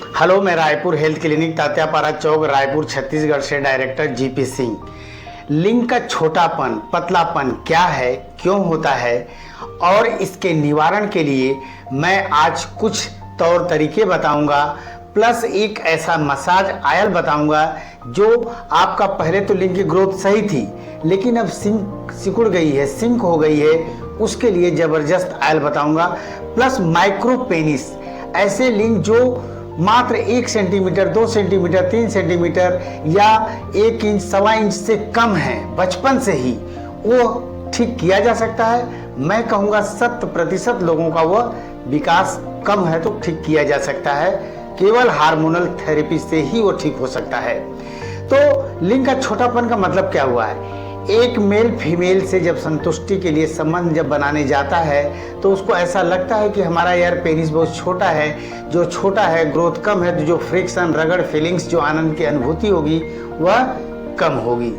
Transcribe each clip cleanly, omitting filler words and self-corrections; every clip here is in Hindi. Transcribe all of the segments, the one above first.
हेलो, मैं रायपुर हेल्थ क्लिनिक तात्यापारा चौक रायपुर छत्तीसगढ़ से डायरेक्टर जीपी सिंह। लिंग का छोटापन, पतलापन क्या है, क्यों होता है और इसके निवारण के लिए मैं आज कुछ तौर तरीके बताऊंगा, प्लस एक ऐसा मसाज आयल बताऊंगा जो आपका पहले तो लिंग की ग्रोथ सही थी लेकिन अब सिकुड़ गई है, सिंक हो गई है, उसके लिए ज़बरदस्त आयल बताऊंगा। प्लस माइक्रो पेनिस, ऐसे लिंग जो मात्र 1 सेंटीमीटर, 2 सेंटीमीटर, 3 सेंटीमीटर या 1 इंच, सवा इंच से कम है बचपन से ही, वो ठीक किया जा सकता है। मैं कहूँगा 100% लोगों का वह विकास कम है तो ठीक किया जा सकता है, केवल हार्मोनल थेरेपी से ही वो ठीक हो सकता है। तो लिंग का छोटापन का मतलब क्या हुआ है? एक मेल फीमेल से जब संतुष्टि के लिए संबंध जब बनाने जाता है तो उसको ऐसा लगता है कि हमारा यार पेनिस बहुत छोटा है, जो छोटा है, ग्रोथ कम है, तो जो फ्रिक्शन, रगड़, फीलिंग्स, जो आनंद की अनुभूति होगी वह कम होगी।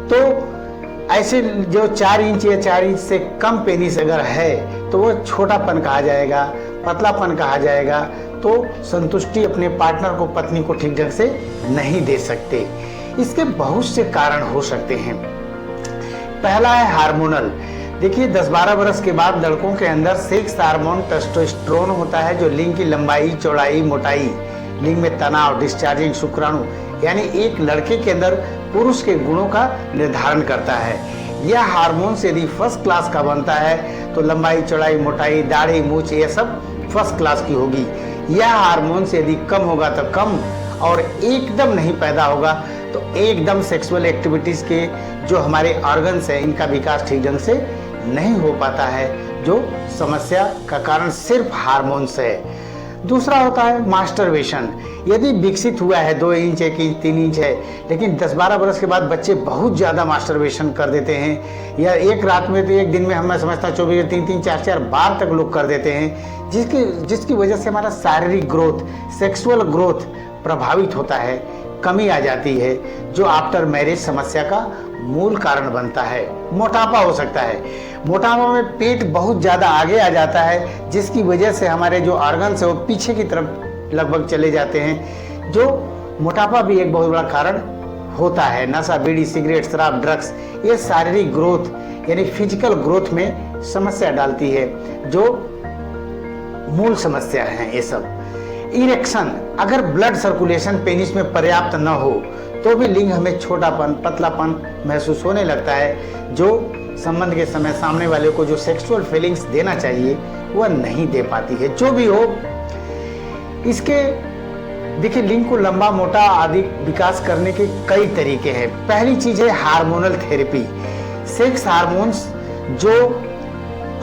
तो ऐसे जो 4 इंच या 4 इंच से कम पेनिस अगर है तो वह छोटापन कहा जाएगा, पतलापन कहा जाएगा। तो संतुष्टि अपने पार्टनर को, पत्नी को ठीक ढंग से नहीं दे सकते। इसके बहुत से कारण हो सकते हैं। पहला है हार्मोनल। देखिए 10-12 वर्ष के बाद लड़कों के अंदर सेक्स हार्मोन टेस्टोस्टेरोन होता है जो लिंग की लंबाई, चौड़ाई, मोटाई, लिंग में तनाव, डिस्चार्जिंग शुक्राणु, यानी एक लड़के के अंदर पुरुष के गुणों का निर्धारण करता है। यह हार्मोन से यदि फर्स्ट क्लास का बनता है तो लंबाई, चौड़ाई, मोटाई, दाढ़ी, मूंछ ये सब फर्स्ट क्लास की होगी। यह हार्मोन से यदि कम होगा तो कम, और एकदम नहीं पैदा होगा तो एकदम सेक्सुअल एक्टिविटीज़ के जो हमारे ऑर्गन्स हैं इनका विकास ठीक ढंग से नहीं हो पाता है, जो समस्या का कारण सिर्फ हार्मोन्स है। दूसरा होता है मास्टरबेशन। यदि विकसित हुआ है 2 इंच, 1 इंच, 3 इंच है, लेकिन 10-12 वर्ष के बाद बच्चे बहुत ज़्यादा मास्टरबेशन कर देते हैं, या एक रात में तो एक दिन में मैं समझता 24, 3-3, 4-4 बार तक लोग कर देते हैं, जिसकी वजह से हमारा शारीरिक ग्रोथ, सेक्सुअल ग्रोथ प्रभावित होता है, कमी आ जाती है, जो आफ्टर मैरिज समस्या का मूल कारण बनता है। मोटापा हो सकता है। मोटापा में पेट बहुत ज़्यादा आगे आ जाता है, जिसकी वजह से हमारे जो ऑर्गन्स है वो पीछे की तरफ लगभग चले जाते हैं, जो मोटापा भी एक बहुत बड़ा कारण होता है। नशा, बीड़ी, सिगरेट, शराब, ड्रग्स, ये शारीरिक ग्रोथ यानी फिजिकल ग्रोथ में समस्या डालती है, जो मूल समस्या है ये सब। इरेक्शन, अगर ब्लड सर्कुलेशन पेनिस में पर्याप्त न हो तो भी लिंग हमें छोटापन, पतलापन महसूस होने लगता है, जो संबंध के समय सामने वाले को जो सेक्सुअल फीलिंग्स देना चाहिए वह नहीं दे पाती है। जो भी हो, इसके देखिए लिंग को लंबा, मोटा आदि विकास करने के कई तरीके हैं। पहली चीज है हार्मोनल थेरेपी। सेक्स हार्मोन्स जो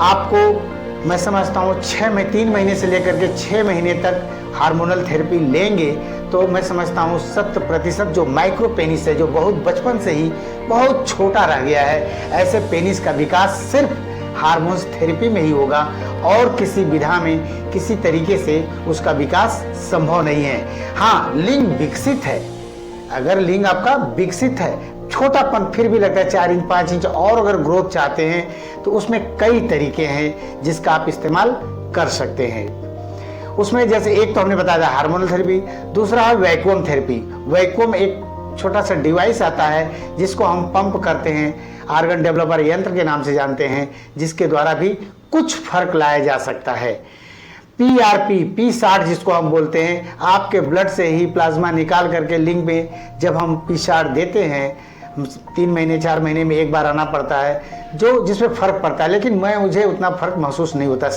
आपको मैं समझता हूँ 3 महीने से लेकर के 6 महीने तक हार्मोनल थेरेपी लेंगे तो मैं समझता हूँ 100% जो माइक्रो पेनिस है, जो बहुत बचपन से ही बहुत छोटा रह गया है, ऐसे पेनिस का विकास सिर्फ हार्मोन्स थेरेपी में ही होगा और किसी विधा में, किसी तरीके से उसका विकास संभव नहीं है। हाँ, लिंग विकसित है। अगर लिंग आपका विकसित है, छोटापन फिर भी लगता है 4 इंच, 5 इंच, और अगर ग्रोथ चाहते हैं तो उसमें कई तरीके हैं जिसका आप इस्तेमाल कर सकते हैं। उसमें जैसे एक तो हमने बताया था हार्मोनल थेरेपी, दूसरा है वैक्यूम थेरेपी। वैक्यूम एक छोटा सा डिवाइस आता है जिसको हम पंप करते हैं, आर्गन डेवलपर यंत्र के नाम से जानते हैं, जिसके द्वारा भी कुछ फर्क लाया जा सकता है। PRP, P60 जिसको हम बोलते हैं, आपके ब्लड से ही प्लाज्मा निकाल करके लिंग में जब हम P60 देते हैं, 3 महीने 4 महीने में एक बार आना पड़ता है, जो जिसमें फ़र्क पड़ता है, लेकिन मुझे उतना फ़र्क महसूस नहीं होता।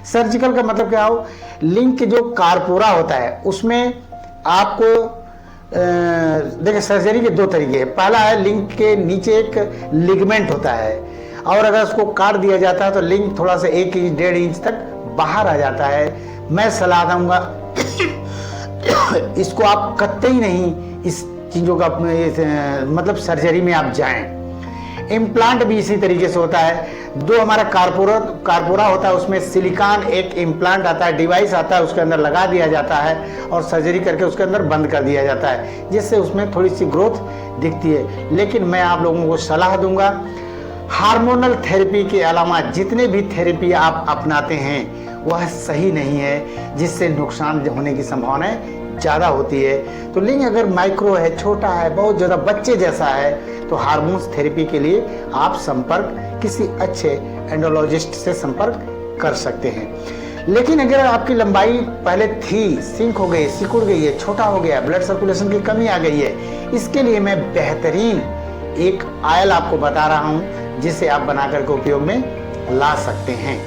सर्जिकल का मतलब क्या हो, लिंग के जो कारपोरा होता है उसमें आपको देखिए सर्जरी के 2 तरीके हैं। पहला है लिंग के नीचे एक लिगमेंट होता है, और अगर उसको काट दिया जाता है तो लिंग थोड़ा सा 1 इंच, 1.5 इंच तक बाहर आ जाता है। मैं सलाह दूंगा इसको आप कतई नहीं, इस चीज़ों का मतलब सर्जरी में आप जाएं। इम्प्लांट भी इसी तरीके से होता है। जो हमारा कारपोरा होता है उसमें सिलिकॉन एक इम्प्लांट आता है, डिवाइस आता है, उसके अंदर लगा दिया जाता है और सर्जरी करके उसके अंदर बंद कर दिया जाता है, जिससे उसमें थोड़ी सी ग्रोथ दिखती है। लेकिन मैं आप लोगों को सलाह दूंगा, हार्मोनल थेरेपी के अलावा जितने भी थेरेपी आप अपनाते हैं वह सही नहीं है, जिससे नुकसान होने की संभावनाएं ज़्यादा होती है। तो लिंग अगर माइक्रो है, छोटा है, बहुत ज़्यादा बच्चे जैसा है, तो हार्मोन्स थेरेपी के लिए आप संपर्क किसी अच्छे एंडोलॉजिस्ट से संपर्क कर सकते हैं। लेकिन अगर आपकी लंबाई पहले थी, सिंक हो गई, सिकुड़ गई है, छोटा हो गया, ब्लड सर्कुलेशन की कमी आ गई है, इसके लिए मैं बेहतरीन एक आयल आपको बता रहा हूं, जिसे आप बना करके उपयोग में ला सकते हैं।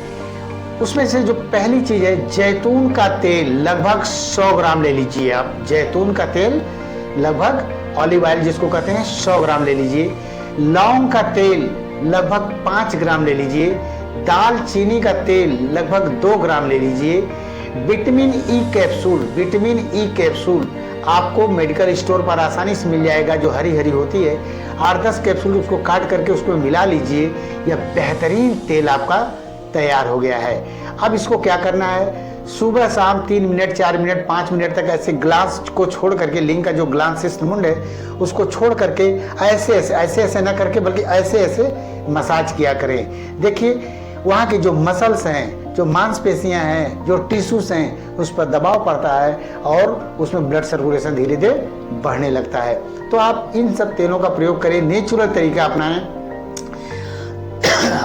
उसमें से जो पहली चीज है, जैतून का तेल लगभग 100 ग्राम ले लीजिए आप। जैतून का तेल लगभग, ऑलिव ऑयल जिसको कहते हैं, 100 ग्राम ले लीजिए। लौंग का तेल लगभग 5 ग्राम ले लीजिए। दालचीनी का तेल लगभग 2 ग्राम ले लीजिए। Vitamin E capsule, vitamin E capsule आपको मेडिकल स्टोर पर आसानी से मिल जाएगा, जो हरी हरी होती है। 8-10 कैप्सूल उसको काट करके उसको मिला लीजिए। यह बेहतरीन तेल आपका तैयार हो गया है। अब इसको क्या करना है, सुबह शाम 3 मिनट, 4 मिनट, 5 मिनट तक ऐसे ग्लास को छोड़ करके, लिंग का जो ग्लांसिस मुंड है उसको छोड़ करके ऐसे ऐसे ना करके, बल्कि ऐसे ऐसे मसाज किया करें। देखिए वहाँ की जो मसल्स हैं, जो मांसपेशियां हैं, जो टिश्यूज हैं, उस पर दबाव पड़ता है और उसमें ब्लड सर्कुलेशन धीरे धीरे बढ़ने लगता है। तो आप इन सब तेलों का प्रयोग करें, नेचुरल तरीका अपनाएं।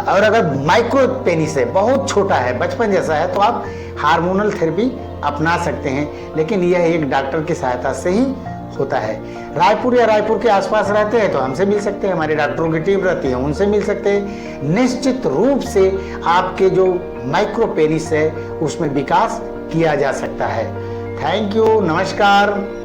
और अगर माइक्रो पेनिस है, बहुत छोटा है, बचपन जैसा है, तो आप हार्मोनल थेरेपी अपना सकते हैं, लेकिन यह एक डॉक्टर की सहायता से ही होता है। रायपुर या रायपुर के आसपास रहते हैं तो हमसे मिल सकते हैं, हमारे डॉक्टरों की टीम रहती है, उनसे मिल सकते हैं। निश्चित रूप से आपके जो माइक्रो पेनिस है उसमें विकास किया जा सकता है। थैंक यू, नमस्कार।